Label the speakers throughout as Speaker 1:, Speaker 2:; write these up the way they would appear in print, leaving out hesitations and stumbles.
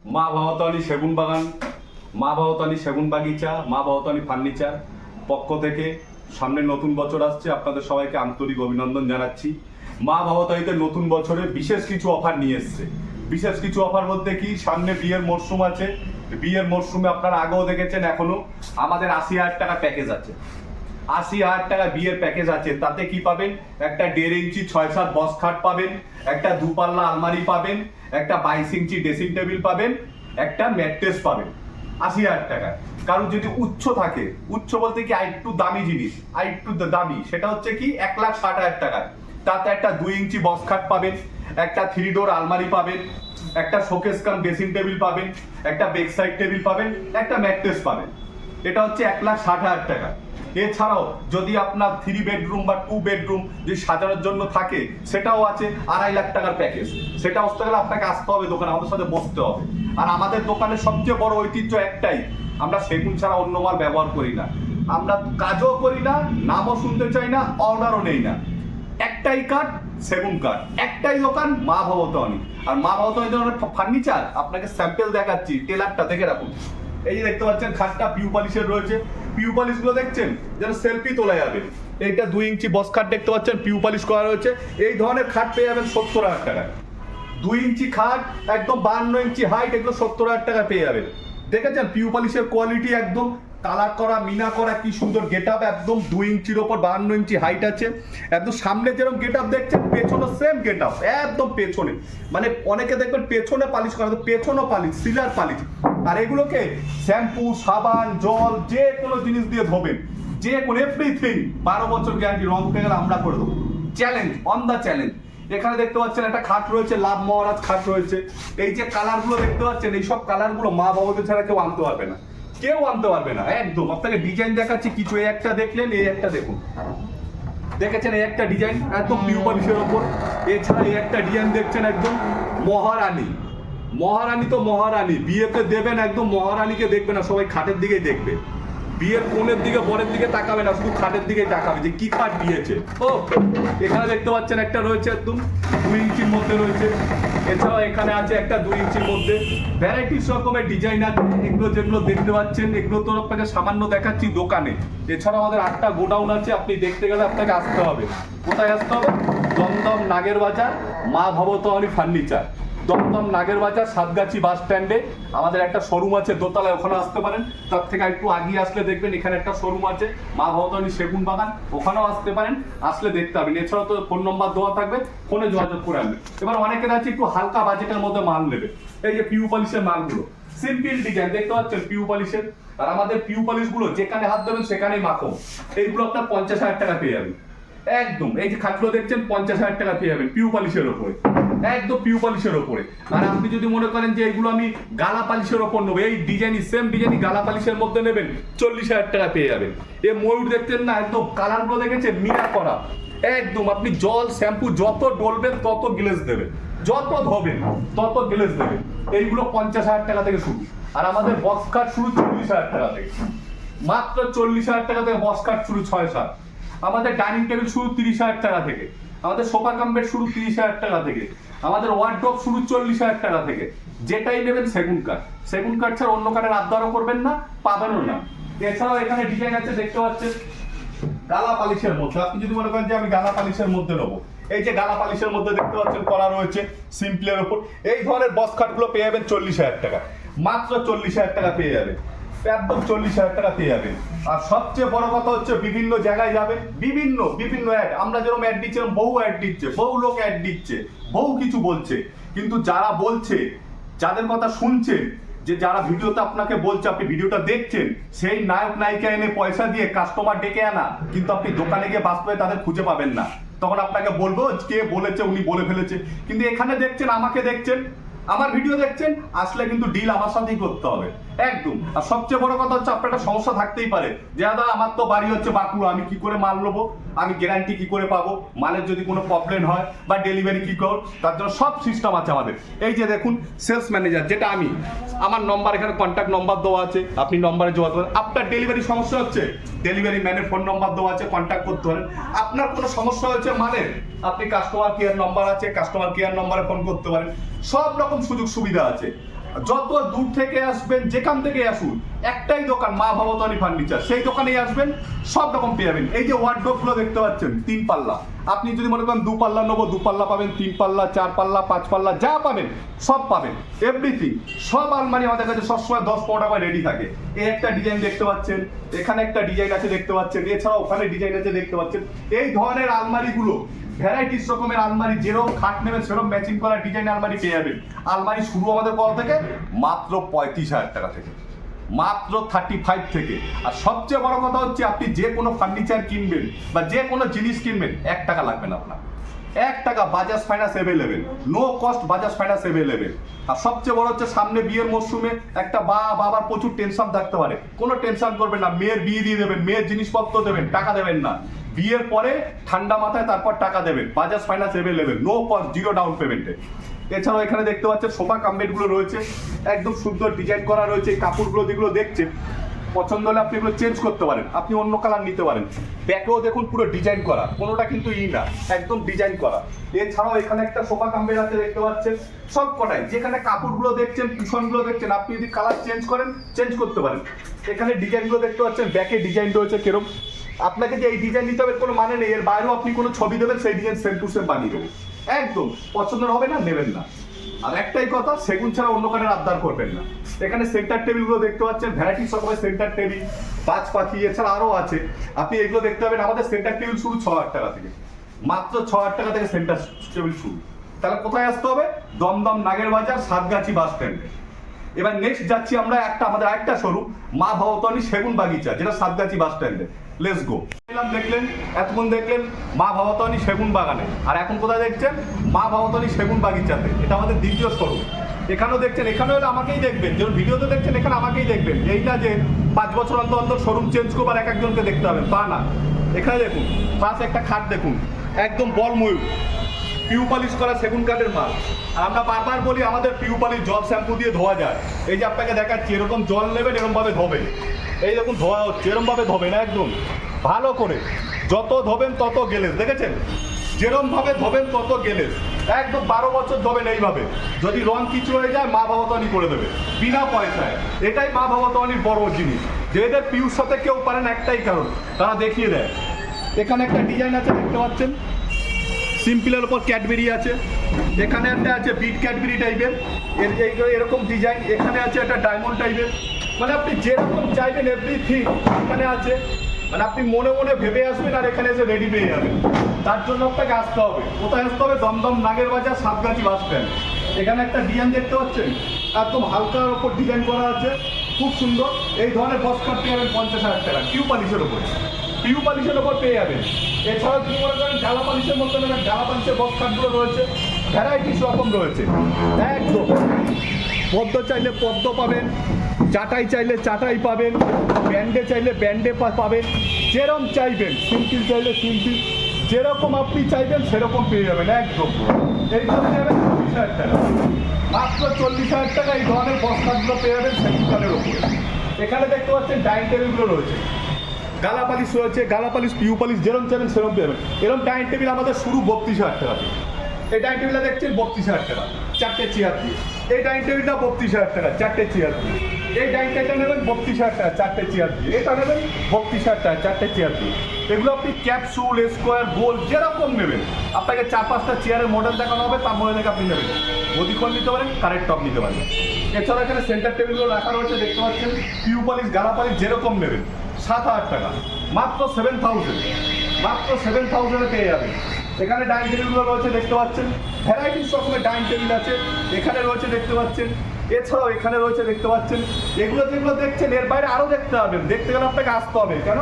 Speaker 1: মা ভবতানী সেগুন বাগান, মা ভবতানী সেগুন বাগিচা, মা ভবতানী ফার্নিচার পক্ষ থেকে সামনে নতুন বছর আসছে, আপনাদের সবাইকে আন্তরিক অভিনন্দন জানাচ্ছি। মা ভবতানীতে নতুন বছরে বিশেষ কিছু অফার নিয়ে এসছে। বিশেষ কিছু অফার বলতে কি, সামনে বিয়ের মরশুম আছে। বিয়ের মরশুমে আপনারা আগেও দেখেছেন, এখনো আমাদের 80,000 টাকা প্যাকেজ আছে। 80,000 টাকা বিয়ের প্যাকেজ আছে। তাতে কি পাবেন? একটা 1.5 ইঞ্চি 6-7 বক্স খাট পাবেন, একটা দুপাল্লা আলমারি পাবেন, একটা 22 ইঞ্চি ড্রেসিং টেবিল পাবেন, একটা ম্যাট্রেস পাবেন 80,000 টাকায়। কারণ যদি উচ্চ থাকে, উচ্চ বলতে কি আরেকটু দামি জিনিস, আরেকটু দামি, সেটা হচ্ছে কি 1,60,000 টাকায়। তাতে একটা 2 ইঞ্চি বক্স খাট পাবেন, একটা 3 ডোর আলমারি পাবেন, একটা শোকেস কাম ড্রেসিং টেবিল পাবেন, একটা বেক সাইড টেবিল পাবেন, একটা ম্যাট্রেস পাবেন। এটা হচ্ছে 1,60,000 টাকা। এছাড়াও যদি আপনার 3 বেডরুম বা 2 বেডরুম যদি সাজানোর জন্য থাকে, সেটাও আছে 2.5 লাখ টাকার প্যাকেজ। সেটা আসতে গেলে আপনাকে আসতে হবে দোকানে, আমাদের সাথে বসতে হবে। আর আমাদের দোকানের সবচেয়ে বড় ঐতিহ্য একটাই, আমরা সেগুন ছাড়া অন্য মাল ব্যবহার করি না। আমরা কাজও করি না, নামও শুনতে চাই না, অর্ডারও নেই না। একটাই কাঠ, সেগুন কাঠ। একটাই দোকান, মা ভবতানী। আর মা ভবতানী ফার্নিচার আপনাকে স্যাম্পল দেখাচ্ছি, টেলারটা দেখে রাখুন। এই যে দেখতে পাচ্ছেন খাটটা পিউ পলিশের রয়েছে। পিউ পলিশ গুলো দেখছেন, যেন সেলফি তোলা যাবে। এইটা 2 ইঞ্চি বক্স খাট দেখতে পাচ্ছেন, পিউ পলিশ করা রয়েছে। এই ধরনের খাট পেয়ে যাবেন 70,000 টাকায়। 2 ইঞ্চি খাট, একদম 52 ইঞ্চি হাইট, এগুলো 70,000 টাকা পেয়ে যাবেন। দেখেছেন পিউ পলিশের কোয়ালিটি, একদম কালার করা, মিনা করা, কি সুন্দর গেট আপ। একদম 2 ইঞ্চির ওপর 52 ইঞ্চি হাইট আছে। একদম সামনে যেরকম গেট আপ দেখছেন, পেছনে সেম গেট আপ, একদম পেছনে। মানে অনেকে দেখবেন পেছনে পালিশ করা, পেছনও পালিশ, সিলার পালিশ। আর এগুলোকে শ্যাম্পু, সাবান, জল, যে কোনো জিনিস দিয়ে ধোবেন, যে কোনো এভরিথিং। 12 বছর গ্যারান্টি, রং উঠে গেলে আমরা করে দেবো। Challenge, on the challenge. এখানে দেখতে পাচ্ছেন একটা খাট রয়েছে, লাভ মহারাজ খাট রয়েছে। এই যে কালারগুলো দেখতে পাচ্ছেন, এইসব কালারগুলো মা বাবাদের ছাড়া কেউ আনতে পারবে না, কেউ আনতে পারবে না। একদম আপনাকে ডিজাইন দেখাচ্ছি কিছু। এই একটা দেখলেন, এই একটা দেখুন, দেখেছেন এই একটা ডিজাইন একদম পিউ পলিশের ওপর। এছাড়া এই একটা ডিজাইন দেখছেন, একদম মহারানী। মহারানী তো মহারানী, বিয়েতে দেবেন একদম মহারানীকে দেখবে না, সবাই খাটের দিকেই দেখবে। বিয়ের কোণের দিকে, বরের দিকে তাকাবে না, শুধু খাটের দিকেই তাকাবে যে কি খাট দিয়েছে। ও এখানে দেখতে পাচ্ছেন একটা রয়েছে, একদম 2 ইঞ্চির মধ্যে রয়েছে। এছাড়াও এখানে আছে একটা 2 ইঞ্চির মধ্যে। ভ্যারাইটিস রকমের ডিজাইন আছে। এগুলো যেগুলো দেখতে পাচ্ছেন, এগুলো তো আপনাকে সামান্য দেখাচ্ছি দোকানে। এছাড়াও আমাদের 8টা গোডাউন আছে, আপনি দেখতে গেলে আপনাকে আসতে হবে। কোথায় আসতে হবে? দমদম নাগের বাজার, মা ভবতানী ফার্নিচার। দমদম নাগের বাজার, সাতগাছি বাস স্ট্যান্ডে আমাদের একটা শোরুম আছে দোতলায়, ওখানে আসতে পারেন। তার থেকে একটু আগিয়ে আসলে দেখবেন এখানে একটা শোরুম আছে, মা ভবতানী সেগুন বাগান, ওখানেও আসতে পারেন। আসলে দেখতে পাবেন। এছাড়াও তো ফোন নম্বর দেওয়া থাকবে, ফোনে যোগাযোগ করে আনবেন। এবার অনেকের আছে একটু হালকা বাজেটের মধ্যে মাল নেবে। এই যে পিউ পলিশের মালগুলো, সিম্পল ডিজাইন দেখতে পাচ্ছেন পিউ পলিশের। আর আমাদের পিউ পলিশ গুলো যেখানে হাত দেবেন সেখানেই মাখো। এইগুলো আপনার 50,000 টাকা পেয়ে যাবেন একদম। এই যে খাটগুলো দেখছেন, 50,000 টাকা পেয়ে যাবেন পিউ পলিশের ওপরে, একদম পিউ পলিশের ওপরে। আর আপনি যদি মনে করেন যে এইগুলো আমি গালা পালিশের ওপর নেবো, এই ডিজাইনই সেম ডিজাইনই গালা পালিশের মধ্যে নেবেন, 40,000 টাকা পেয়ে যাবেন। এ ময়ূর দেখছেন না, একদম কালারগুলো দেখেছেন মিনা করা। একদম আপনি জল শ্যাম্পু যত ডলবেন তত গ্লেজ দেবে, যত ধোবেন তত গ্লেজ দেবে। এইগুলো 50,000 টাকা থেকে শুরু। আর আমাদের বক্স কাট শুরু 40,000 টাকা থেকে, মাত্র 40,000 টাকা থেকে বক্স কাট শুরু 6-7। আমাদের ডাইনিং টেবিল শুরু 30,000 টাকা থেকে। আমাদের সোফা কাম বেড শুরু 30,000 টাকা থেকে। আমাদের ওয়ার্ডরোব শুরু 40,000 টাকা থেকে। যেটাই নেবেন সেগুন কাঠ। সেগুন কাঠ ছাড়া অন্য কাঠের আবদারও করবেন না, পাবেনও না। এছাড়াও এখানে ডিজাইন আছে দেখতে পাচ্ছেন গালা পালিশের মধ্যে। আপনি যদি মনে করেন যে আমি গালা পালিশের মধ্যে নেবো, এই যে গালা পালিশের মধ্যে দেখতে পাচ্ছেন করা রয়েছে সিম্পলের ওপর। এই ধরনের বক্স খাটগুলো পেয়ে যাবেন 40,000 টাকা, মাত্র 40,000 টাকা পেয়ে যাবেন, একদম 40,000 টাকা পেয়ে যাবেন। আর সবচেয়ে বড় কথা হচ্ছে বিভিন্ন জায়গায় যাবেন, বিভিন্ন বিভিন্ন অ্যাড। আমরা যেরকম অ্যাড দিচ্ছিলাম, বহু অ্যাড দিচ্ছে, বহু লোক অ্যাড দিচ্ছে, বহু কিছু বলছে। কিন্তু যারা বলছে, যাদের কথা শুনছেন, যে যারা ভিডিওতে আপনাকে বলছে, আপনি ভিডিওটা দেখছেন, সেই নায়ক নায়িকা এনে পয়সা দিয়ে কাস্টমার ডেকে আনা, কিন্তু আপনি দোকানে গিয়ে বাস্তবে তাদের খুঁজে পাবেন না। তখন আপনাকে বলবো কে বলেছে, উনি বলে ফেলেছে। কিন্তু এখানে দেখছেন, আমাকে দেখছেন, আমার ভিডিও দেখছেন, আসলে কিন্তু ডিল আমার সাথেই করতে হবে একদম। আর সবচেয়ে বড় কথা হচ্ছে, আপনার একটা সমস্যা থাকতেই পারে যে দাদা আমার তো বাড়ি হচ্ছে বাঁকুড়া, আমি কি করে মাল নেবো, আমি গ্যারান্টি কি করে পাবো, মালের যদি কোনো প্রবলেম হয় বা ডেলিভারি কি করব, তার জন্য সব সিস্টেম আছে আমাদের। এই যে দেখুন সেলস ম্যানেজার, যেটা আমি, আমার নম্বর এখানে কন্ট্যাক্ট নম্বর দেওয়া আছে, আপনি নম্বরে যোগাযোগ করেন। আপনার ডেলিভারি সমস্যা হচ্ছে, ডেলিভারি ম্যানের ফোন নম্বর দেওয়া আছে, কন্ট্যাক্ট করতে পারেন। আপনার কোনো সমস্যা হচ্ছে মালের, আপনি কাস্টমার কেয়ার নম্বর আছে, কাস্টমার কেয়ার নম্বরে ফোন করতে পারেন। সব রকম সুযোগ সুবিধা আছে। যত দূর থেকে আসবেন, যেখান থেকে আসুন, একটাই দোকান মা ভবতারিণী ফার্নিচার, সেই দোকানেই আসবেন, সব রকম পেয়ে যাবেন। এই যে ওয়ার্ডরোব গুলো দেখতে পাচ্ছেন 3 পাল্লা, আপনি যদি মনে করেন 2 পাল্লা নেবো, 2 পাল্লা পাবেন, 3 পাল্লা, 4 পাল্লা, 5 পাল্লা, যা পাবেন সব পাবেন, এভরিথিং। সব আলমারি আমাদের কাছে সবসময় 10-15 টাকা রেডি থাকে। এই একটা ডিজাইন দেখতে পাচ্ছেন, এখানে একটা ডিজাইন আছে দেখতে পাচ্ছেন, এছাড়াও ওখানে ডিজাইন আছে দেখতে পাচ্ছেন। এই ধরনের আলমারিগুলো ভ্যারাইটিস রকমের আলমারি, যেরকম খাট নেবেন সেরকম ম্যাচিং করা ডিজাইন আলমারি পেয়ে যাবেন। আলমারি শুরু আমাদের কত থেকে? মাত্র 35,000 টাকা থেকে, মাত্র 35 থেকে। আর সবচেয়ে বড় কথা হচ্ছে, আপনি যে কোনো ফার্নিচার কিনবেন বা যে কোনো জিনিস কিনবেন, 1 টাকা লাগবে না আপনার। 1 টাকা Bajaj finance available, no cost Bajaj finance available. আর সবচেয়ে বড় হচ্ছে, সামনে বিয়ের মরশুমে একটা বাবার প্রচুর টেনশন থাকতে পারে, কোনো টেনশন করবেন না, মেয়ের বিয়ে দিয়ে দেবেন, মেয়ের জিনিসপত্র দেবেন, টাকা দেবেন না। বিয়ের পরে ঠান্ডা মাথায় তারপর টাকা দেবেন, Bajaj finance available, no cost, 0 down পেমেন্টে। এছাড়াও এখানে দেখতে পাচ্ছেন সোফা কাম বেডগুলো রয়েছে, একদম সুন্দর ডিজাইন করা রয়েছে। এই কাপড়গুলো যেগুলো দেখছেন, পছন্দ হলে আপনি এগুলো চেঞ্জ করতে পারেন, আপনি অন্য কালার নিতে পারেন। ব্যাকেও দেখুন পুরো ডিজাইন করা, কোনোটা কিন্তু না, একদম ডিজাইন করা। এছাড়াও এখানে একটা সোফা কাম বেড আছে দেখতে পাচ্ছেন, সব কটাই। যেখানে কাপড়গুলো দেখছেন, কুশনগুলো দেখছেন, আপনি যদি কালার চেঞ্জ করেন, চেঞ্জ করতে পারেন। এখানে ডিজাইনগুলো দেখতে পাচ্ছেন, ব্যাকে ডিজাইন রয়েছে কেরম। আপনাকে যে এই ডিজাইন নিতে হবে কোনো মানে নেই, এর বাইরেও আপনি কোনো ছবি দেবেন, সেই ডিজাইন সেম টু সেম বানিয়ে দেবেন। একদম পছন্দ হবে না, নেবেন না। আর একটাই কথা, সেগুন ছাড়া অন্য কাঠের আবদার করবেন না। এখানে সেন্টার টেবিলগুলো দেখতে পাচ্ছেন, ভ্যারাইটিস রকমের সেন্টার টেবিল, পাঁচ পাখি, এছাড়া আরও আছে। আপনি এগুলো দেখতে পাবেন। আমাদের সেন্টার টেবিল শুরু 6,000 টাকা থেকে, মাত্র 6,000 টাকা থেকে সেন্টার টেবিল শুরু। তাহলে কোথায় আসতে হবে? দমদম নাগের বাজার, সাতগাছি বাস স্ট্যান্ডে। এবার নেক্সট যাচ্ছি আমরা আমাদের আরেকটা শোরুম, মা ভবতারিণী সেগুন বাগিচা, যেটা সাতগাছি বাস স্ট্যান্ডে। Let's go. দেখলেন, এতক্ষণ দেখলেন মা ভবতারিণী সেগুন বাগানে, আর এখন কোথায় দেখছেন? মা ভবতারিণী সেগুন বাগিচাতে। এটা আমাদের দ্বিতীয় শোরুম। এখানেও দেখছেন, এখানে হলে আমাকেই দেখবেন, যেমন ভিডিওতে দেখছেন এখানে আমাকেই দেখবেন। এই না যে 5 বছর অন্তর অন্তর শোরুম চেঞ্জ করবার এক একজনকে দেখতে হবে, তা না। এখানে দেখুন, ফার্স্ট একটা খাট দেখুন, একদম বল ময়ূর, পিউ পালিশ করা সেগুন কাঠের মাল। আর আমরা বারবার বলি, আমাদের পিউ পালিশ জল শ্যাম্পু দিয়ে ধোয়া যায়। এই যে আপনাকে দেখাচ্ছি, এরকম জল নেবেন, এরকমভাবে ধোবেন। এই দেখুন ধোয়া হচ্ছে, এরকমভাবে ধোবেন, একদম ভালো করে। যত ধোবেন তত গেলেস, দেখেছেন? যেরমভাবে ধোবেন তত গেলেস, একদম 12 বছর ধোবেন এইভাবে। যদি রং কিছু হয়ে যায়, মা ভবতারিণী করে দেবে বিনা পয়সায়। এটাই মা ভবতারিণীর বড় জিনিস, যে এদের পিউর সাথে কেউ পারেন, একটাই কারণ, তারা দেখিয়ে দেয়। এখানে একটা ডিজাইন আছে দেখতে পাচ্ছেন, সিম্পলের উপর ক্যাডবেরি আছে। এখানে একটা আছে বিট ক্যাডবেরি টাইপের, এরকম ডিজাইন। এখানে আছে একটা ডায়মন্ড টাইপের। মানে আপনি যেরকম চাইবেন এভরিথিং এখানে আছে। মানে আপনি মনে মনে ভেবে আসবেন, আর এখানে এসে রেডি পেয়ে যাবেন। তার জন্য আপনাকে আসতে হবে। কোথায় আসতে হবে? দমদম নাগের বাজার, সাতগাছি বাস স্ট্যান্ড। এখানে একটা ডিজাইন দেখতে পাচ্ছেন, একদম হালকার ওপর ডিজাইন করা আছে, খুব সুন্দর। এই ধরনের বক্স কাট পেয়ে যাবেন 50,000 টাকা, কিউ পালিশের ওপর, পিউ পালিশের ওপর পেয়ে যাবেন। এছাড়াও কি মনে করেন, ঢালা পালিশের মধ্যে নেবেন, ঢালা পালিশের বক্স কাটগুলো রয়েছে, ভ্যারাইটিস রকম রয়েছে। একদম পদ্ম চাইলে পদ্ম পাবেন, চাটাই চাইলে চাটাই পাবেন, ব্যান্ডে চাইলে ব্যান্ডে পাবেন, যেরকম চাইবেন, সিম্পল চাইলে সিম্পল, যেরকম আপনি চাইবেন সেরকম পেয়ে যাবেন। একদম এই ধরনের যাবেন 40,000 টাকা, মাত্র 40,000 টাকা এই ধরনের বক্স কাটগুলো পেয়ে যাবেন সেগুন কাঠের ওপরে। এখানে দেখতে পাচ্ছেন ডাইনিং টেবিলগুলো রয়েছে, গালা পালিশ রয়েছে, গালা পালিশ, পিউ পালিশ, যেরকম চাইবেন সেরকম পেয়ে যাবেন। এরকম ডাইনিং টেবিল আমাদের শুরু 32,000 টাকা থেকে। এই ডাইনিং টেবিলটা দেখছেন 32,000 টাকা, 4টে চেয়ার দিয়ে। এই ডাইনিং টেবিলটা 32,000 টাকা, 4টে চেয়ার দিয়ে। এই ডাইনিং টেবিলটা নেবেন 32,000 টাকা, 4টে চেয়ার দিয়ে। এটা নেবেন 32,000 টাকা, 4টে চেয়ার দিয়ে। এগুলো আপনি ক্যাপসুল, স্কোয়ার, গোল যেরকম নেবেন, আপনাকে 4-5টা চেয়ারের মডেল দেখানো হবে, তার মধ্যে থেকে আপনি নেবেন। গদিকল নিতে পারেন, কারেন্ট টপ নিতে পারেন। এছাড়া এখানে সেন্টার টেবিলগুলো রাখা রয়েছে দেখতে পাচ্ছেন, পিউ পালিশ, গালা পালিশ যেরকম নেবেন। 7,000 টাকা, মাত্র 7,000, মাত্র 7,000-এ পেয়ে যাবেন। এখানে ডাইনিং টেবিলগুলো রয়েছে দেখতে পাচ্ছেন, ভ্যারাইটিস রকমের ডাইনিং টেবিল আছে। এখানে রয়েছে দেখতে পাচ্ছেন, এছাড়াও এখানে রয়েছে দেখতে পাচ্ছেন। এগুলো যেগুলো দেখছেন, এর বাইরে আরও দেখতে হবে। দেখতে গেলে আপনাকে আসতে হবে, কেন?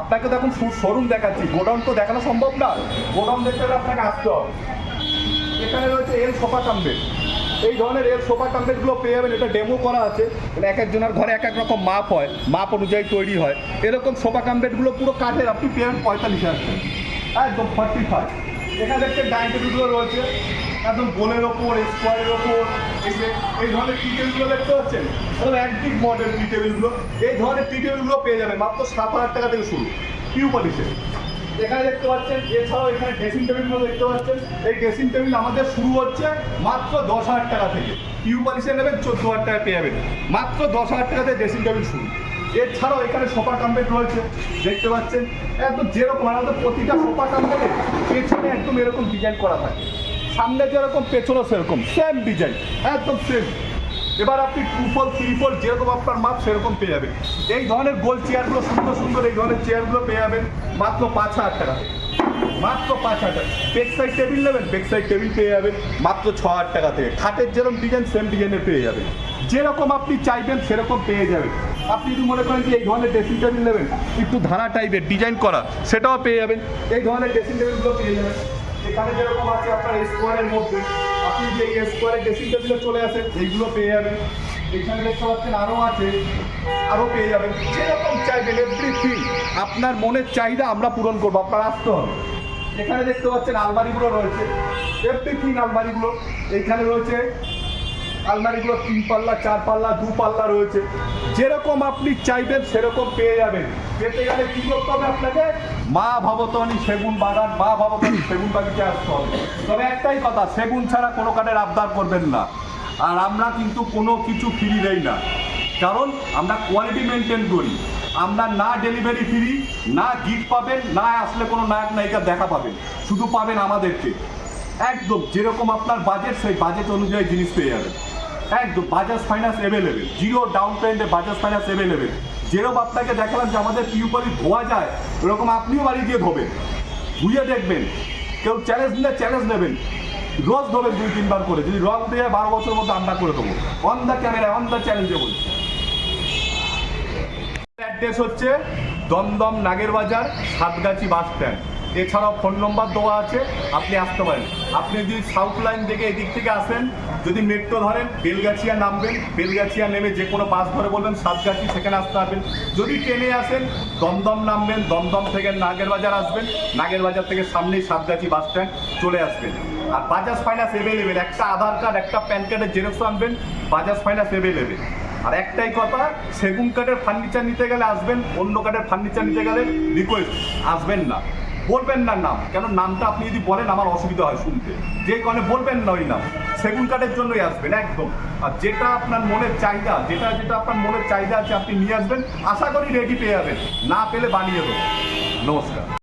Speaker 1: আপনাকে তো এখন শোরুম দেখাচ্ছি, গোডাউন তো দেখানো সম্ভব না। গোডাউন দেখতে গেলে আপনাকে আসতে হবে। এখানে রয়েছে এল সোফা কাম বেড, এই ধরনের এল সোফা কাম বেডগুলো পেয়ে যাবেন। এটা ডেমো করা আছে, মানে এক একজনের ঘরে এক এক রকম মাপ হয়, মাপ অনুযায়ী তৈরি হয়। এরকম সোফা কাম বেডগুলো পুরো কাঠের, আপনি পেয়ে যাবেন 45,000 টাকা, একদম 45। এখানে দেখছেন ডাইনিং টেবিলগুলো রয়েছে, একদম গোলের ওপর, স্কোয়ারের ওপর। এই ধরনের টি টেবিলগুলো দেখতে পাচ্ছেন, একদম অ্যান্টিক মডেল টি টেবিলগুলো। এই ধরনের টি টেবিলগুলো পেয়ে যাবেন মাত্র 7,000 টাকা থেকে শুরু, পিউ পালিশের। এখানে দেখতে পাচ্ছেন, এছাড়াও এখানে ড্রেসিং টেবিলগুলো দেখতে পাচ্ছেন। এই ড্রেসিং টেবিল আমাদের শুরু হচ্ছে মাত্র 10,000 টাকা থেকে। কিউ পলিশে নেবেন 14,000 টাকা পেয়ে যাবেন। মাত্র 10,000 টাকাতে ড্রেসিং টেবিল শুরু। এছাড়াও এখানে সোফা কাম্পেট রয়েছে, দেখতে পাচ্ছেন একদম যেরকম আমাদের প্রতিটা সোফা কাম্পেটে পেছনে একদম এরকম ডিজাইন করা থাকে, সামনে যেরকম পেছনেও সেরকম সেম ডিজাইন, একদম সেম। এবার আপনি 2 4 3 4 যেরকম আপনার মাপ সেরকম পেয়ে যাবেন। এই ধরনের গোল চেয়ারগুলো সুন্দর সুন্দর এই ধরনের চেয়ারগুলো পেয়ে যাবেন মাত্র 5,000 টাকা থেকে। মাত্র 5,000 টাকা। বেক সাইড টেবিল নেবেন, বেক সাইড টেবিল পেয়ে যাবেন মাত্র 6,000 টাকা থেকে। খাটের যেরকম ডিজাইন সেম ডিজাইনের পেয়ে যাবেন, যেরকম আপনি চাইবেন সেরকম পেয়ে যাবেন। আপনি যদি মনে করেন যে এই ধরনের ড্রেসিং টেবিল নেবেন একটু ধারা টাইপের ডিজাইন করা, সেটাও পেয়ে যাবেন। এই ধরনের ড্রেসিং টেবিলগুলো পেয়ে যাবেন। এখানে যেরকম আছে আপনার স্কোয়ারের মধ্যে, আপনি যে এই স্কোয়ারের ড্রেসিং টেবিলে চলে আসেন এইগুলো পেয়ে যাবেন। এখানে দেখতে পাচ্ছেন আরও আছে, আরও পেয়ে যাবেন। যেরকম চাইবেন এভরিথিং আপনার মনের চাহিদা আমরা পূরণ করবো, আপনার আসতে হবে। এখানে দেখতে পাচ্ছেন আলমারিগুলো রয়েছে, এভরিথিং আলমারিগুলো এইখানে রয়েছে। আলমারিগুলো 3 পাল্লা 4 পাল্লা 2 পাল্লা রয়েছে, যেরকম আপনি চাইবেন সেরকম পেয়ে যাবেন। পেতে গেলে কী করতে হবে আপনাকে? মা ভবতনী সেগুন বাগান, মা ভবতনী সেগুন বাগিচে আসতে হবে। তবে একটাই কথা, সেগুন ছাড়া কোনো কাঠের আবদার করবেন না। আর আমরা কিন্তু কোনো কিছু ফ্রি দেই না, কারণ আমরা কোয়ালিটি মেনটেন করি। আমরা না ডেলিভারি ফ্রি, না গিফট পাবেন, না আসলে কোনো নায়ক নায়িকা দেখা পাবেন, শুধু পাবেন আমাদেরকে। একদম যেরকম আপনার বাজেট সেই বাজেট অনুযায়ী জিনিস পেয়ে যাবেন। একদম বাজাজ ফাইন্যান্স অ্যাভেলেবেল, 0 ডাউন পেমেন্টে বাজাজ ফাইন্যান্স অ্যাভেলেবেল। যেরকম আপনাকে দেখালাম যে আমাদের টিউবওয়েল ধোয়া যায়, ওরকম আপনিও বাড়ি দিয়ে ধোবেন, ধুয়ে দেখবেন। কেউ চ্যালেঞ্জ নিলে চ্যালেঞ্জ নেবেন, রোজ ধোবেন 2-3 বার করে। যদি রং উঠে যায় 12 বছরের মধ্যে আমরা করে দেবো, on the camera, on the চ্যালেঞ্জে বলছি। অ্যাড্রেস হচ্ছে দমদম নাগেরবাজার সাতগাছি বাস স্ট্যান্ড। এছাড়াও ফোন নম্বর দেওয়া আছে, আপনি আসতে পারেন। আপনি যদি সাউথ লাইন থেকে এদিক থেকে আসেন, যদি মেট্রো ধরেন বেলগাছিয়া নামবেন, বেলগাছিয়া নেমে যে কোনো বাস ধরে বলবেন সাতগাছি, সেখানে আসতে পারবেন। যদি ট্রেনে আসেন দমদম নামবেন, দমদম থেকে নাগেরবাজার আসবেন, নাগেরবাজার থেকে সামনেই সাতগাছি বাস স্ট্যান্ড চলে আসবেন। আর বাজাজ ফাইন্যান্স অ্যাভেলেবেল, একটা আধার কার্ড একটা প্যান কার্ডের জেরক্স আনবেন, বাজাজ ফাইন্যান্স অ্যাভেলেবেল। আর একটাই কথা, সেগুন কাঠের ফার্নিচার নিতে গেলে আসবেন, অন্য কাঠের ফার্নিচার নিতে গেলে রিকোয়েস্ট আসবেন না, বলবেন না নাম, কেন নামটা আপনি যদি বলেন আমার অসুবিধা হয় শুনতে, যে কারণে বলবেন না ওই নাম। সেগুন কাঠের জন্যই আসবেন একদম। আর যেটা আপনার মনের চাহিদা, যেটা আপনার মনের চাহিদা আছে আপনি নিয়ে আসবেন, আশা করি রেডি পেয়ে যাবেন, না পেলে বানিয়ে দেবো। নমস্কার।